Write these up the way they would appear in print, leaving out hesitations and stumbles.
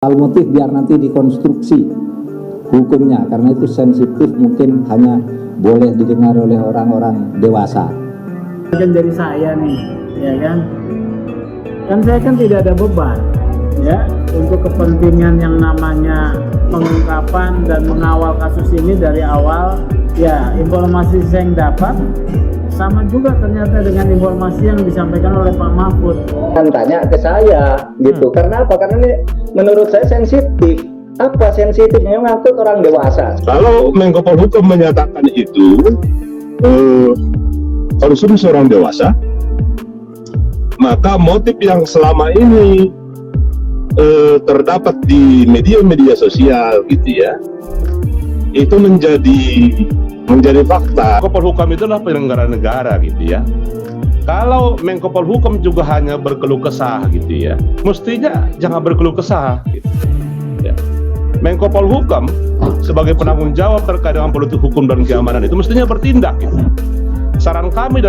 Soal motif biar nanti dikonstruksi hukumnya, karena itu sensitif, mungkin hanya boleh didengar oleh orang-orang dewasa. Kan jadi saya nih, ya kan? Kan saya kan tidak ada beban, ya, untuk kepentingan yang namanya pengungkapan dan mengawal kasus ini dari awal. Ya, informasi yang dapat sama juga ternyata dengan informasi yang disampaikan oleh Pak Mahfud. Kan tanya ke saya gitu. Karena apa? Karena ini menurut saya sensitif. Apa sensitifnya? Ngangkut orang dewasa. Kalau Menko Polhukam menyatakan itu konsumsi orang dewasa, maka motif yang selama ini terdapat di media-media sosial gitu ya, itu menjadi fakta. Menko Polhukam itulah penyelenggara negara gitu ya. Kalau Menko Polhukam juga hanya berkeluh kesah gitu ya, mestinya jangan berkeluh kesah gitu. Ya. Menko Polhukam sebagai penanggung jawab terkait dengan politik hukum dan keamanan itu mestinya bertindak gitu. Saran kami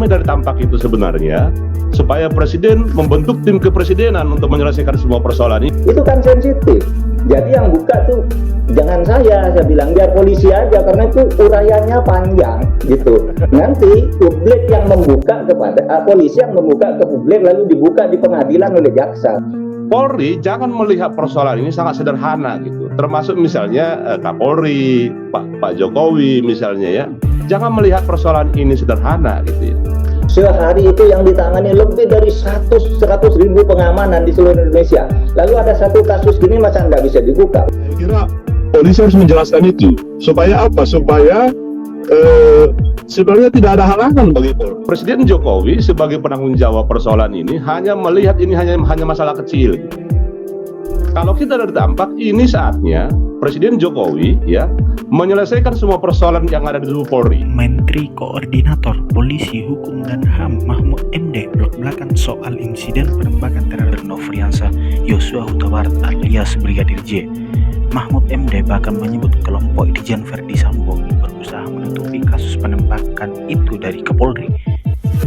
dari tampak itu sebenarnya supaya presiden membentuk tim kepresidenan untuk menyelesaikan semua persoalan ini. Itu kan sensitif. Jadi yang buka tuh jangan saya bilang biar polisi aja, karena itu uraiannya panjang gitu. Nanti publik yang membuka kepada polisi yang membuka ke publik, lalu dibuka di pengadilan oleh jaksa. Polri jangan melihat persoalan ini sangat sederhana gitu. Termasuk misalnya Kapolri, Pak Jokowi misalnya ya. Jangan melihat persoalan ini sederhana gitu ya. Sehari itu yang ditangani lebih dari 100 ribu pengamanan di seluruh Indonesia. Lalu ada satu kasus gini masa nggak bisa dibuka? Saya kira polisi harus menjelaskan itu. Supaya apa? Supaya sebenarnya tidak ada halangan bagi Polri. Presiden Jokowi sebagai penanggung jawab persoalan ini hanya melihat ini hanya masalah kecil. Kalau kita dari tampak, ini saatnya Presiden Jokowi ya menyelesaikan semua persoalan yang ada di tubuh Polri. Menteri Koordinator Polisi Hukum dan HAM Mahfud MD belak-belakan soal insiden penembakan terhadap Nofriansah Yosua Huta Barat alias Brigadir J. Mahfud MD bahkan menyebut kelompok Irjen Verdi Sambo berusaha menutupi kasus penembakan itu dari Kapolri.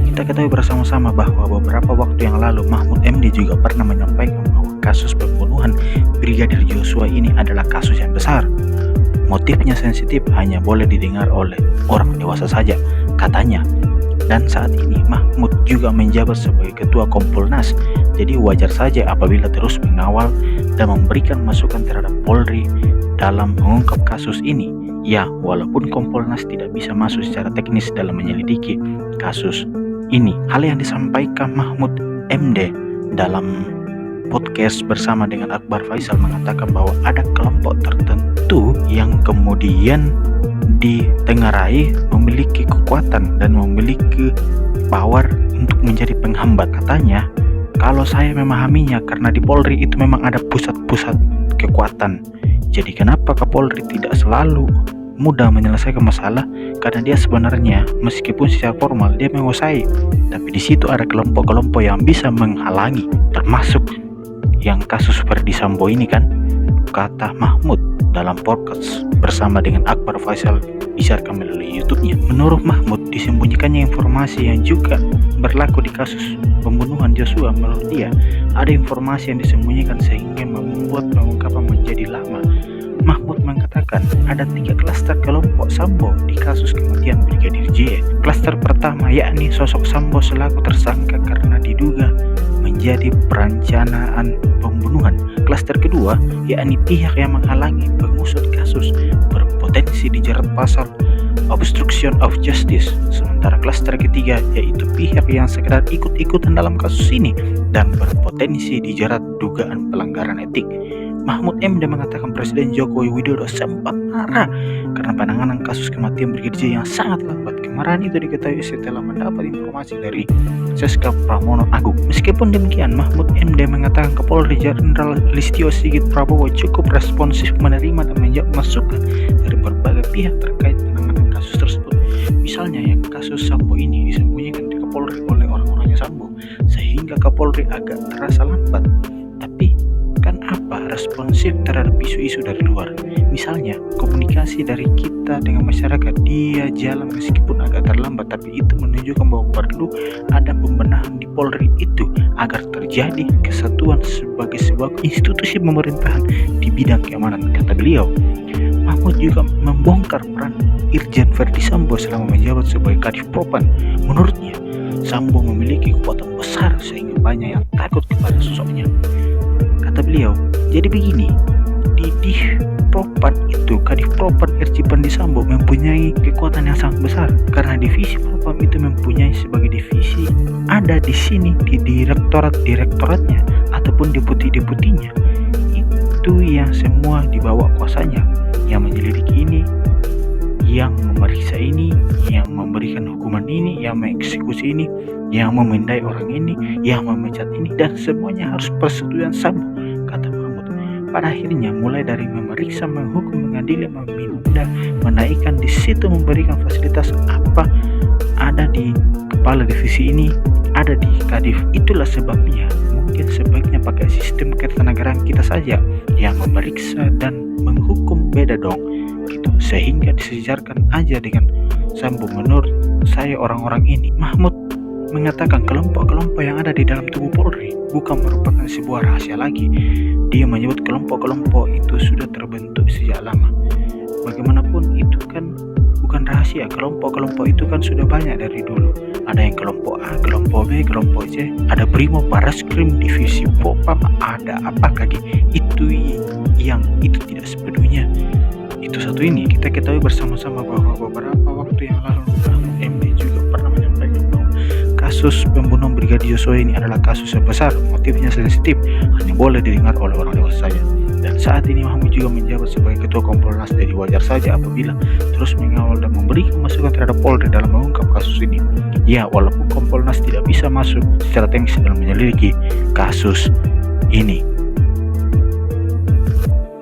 Kita ketahui bersama-sama bahwa beberapa waktu yang lalu Mahfud MD juga pernah menyampaikan bahwa kasus pembunuhan Brigadir Joshua ini adalah kasus yang besar. Motifnya sensitif, hanya boleh didengar oleh orang dewasa saja, katanya. Dan saat ini Mahfud juga menjabat sebagai Ketua Kompolnas, jadi wajar saja apabila terus mengawal dan memberikan masukan terhadap Polri dalam mengungkap kasus ini. Ya, walaupun Kompolnas tidak bisa masuk secara teknis dalam menyelidiki kasus ini. Hal yang disampaikan Mahfud MD dalam podcast bersama dengan Akbar Faisal mengatakan bahwa ada kelompok tertentu yang kemudian ditengarai memiliki kekuatan dan memiliki power untuk menjadi penghambat. Katanya, kalau saya memahaminya karena di Polri itu memang ada pusat-pusat kekuatan. Jadi kenapa Kapolri tidak selalu mudah menyelesaikan masalah? Karena dia sebenarnya meskipun secara formal dia menguasai, tapi di situ ada kelompok-kelompok yang bisa menghalangi, termasuk yang kasus Verdi Sambo ini kan, kata Mahfud dalam podcast bersama dengan Akbar Faisal disiarkan melalui YouTube-nya. Menurut Mahfud, disembunyikannya informasi yang juga berlaku di kasus pembunuhan Joshua. Menurut dia, ada informasi yang disembunyikan sehingga membuat pengungkapan menjadi lama. Mahfud mengatakan ada 3 klaster kelompok Sambo di kasus kematian Brigadir J. Klaster pertama yakni sosok Sambo selaku tersangka karena diduga menjadi perencanaan pembunuhan. Klaster kedua yakni pihak yang menghalangi pengusut kasus berpotensi dijerat pasal obstruction of justice. Sementara klaster ketiga yaitu pihak yang sekedar ikut-ikutan dalam kasus ini dan berpotensi dijerat dugaan pelanggaran etik. Mahfud MD mengatakan Presiden Joko Widodo sempat marah karena penanganan kasus kematian Brigadir J yang sangat lambat. Kemarahan itu diketahui setelah mendapat informasi dari Seskap Pramono Agung. Meskipun demikian, Mahfud MD mengatakan Kapolri Jenderal Listio Sigit Prabowo cukup responsif menerima dan menjawab masukan dari berbagai pihak terkait penanganan kasus tersebut. Misalnya yang kasus Sambo ini disembunyikan di Kapolri oleh orang-orangnya Sambo, sehingga Kapolri agak terasa lambat. Tapi kan apa responsif terhadap isu-isu dari luar. Misalnya, komunikasi dari kita dengan masyarakat, dia jalan meskipun agak terlambat, tapi itu menunjukkan bahwa perlu ada pembenahan di Polri itu agar terjadi kesatuan sebagai sebuah institusi pemerintahan di bidang keamanan, kata beliau. Mahmud juga membongkar peran Irjen Verdi Sambo selama menjabat sebagai Kadif Propam. Menurutnya, Sambo memiliki kekuatan besar sehingga banyak yang takut kepada sosoknya. Kata beliau, jadi begini, di Propam itu, Kadif Propam Irjen Verdi Sambo mempunyai kekuatan yang sangat besar karena divisi Propam itu mempunyai sebagai divisi ada di sini di direktoratnya ataupun deputi-deputinya itu yang semua di bawah kuasanya, yang menyelidiki ini, yang memeriksa ini, yang memberikan hukuman ini, yang mengeksekusi ini, yang memindai orang ini, yang memecat ini, dan semuanya harus persetujuan Sambo, kata Mahmud. Pada akhirnya mulai dari memeriksa, menghukum, mengadili, memindah, menaikkan, di situ memberikan fasilitas apa ada di kepala divisi ini, ada di Kadif. Itulah sebabnya mungkin sebaiknya pakai sistem ketenagaraan kita saja yang memeriksa dan menghukum, beda dong gitu, sehingga disejarkan aja dengan Sambo. Menurut saya orang-orang ini, Mahmud mengatakan kelompok-kelompok yang ada di dalam tubuh Polri bukan merupakan sebuah rahasia lagi. Dia menyebut kelompok-kelompok itu sudah terbentuk sejak lama. Bagaimanapun itu kan bukan rahasia, kelompok-kelompok itu kan sudah banyak dari dulu. Ada yang kelompok A, kelompok B, kelompok C, ada Brimob, Barreskrim, divisi Propam, ada apa lagi. Itu yang itu tidak sepenuhnya itu satu ini. Kita ketahui bersama-sama bahwa beberapa waktu yang lalu Mahmud MD juga pernah menyampaikan bahwa kasus pembunuhan Brigadir Yosua ini adalah kasus yang besar, motifnya sensitif, hanya boleh didengar oleh orang dewasa saja. Dan saat ini Mahmud juga menjabat sebagai Ketua Kompolnas, jadi wajar saja apabila terus mengawal dan memberikan masukan terhadap Polri dalam mengungkap kasus ini. Ya, walaupun Kompolnas tidak bisa masuk secara teknis dalam menyelidiki kasus ini.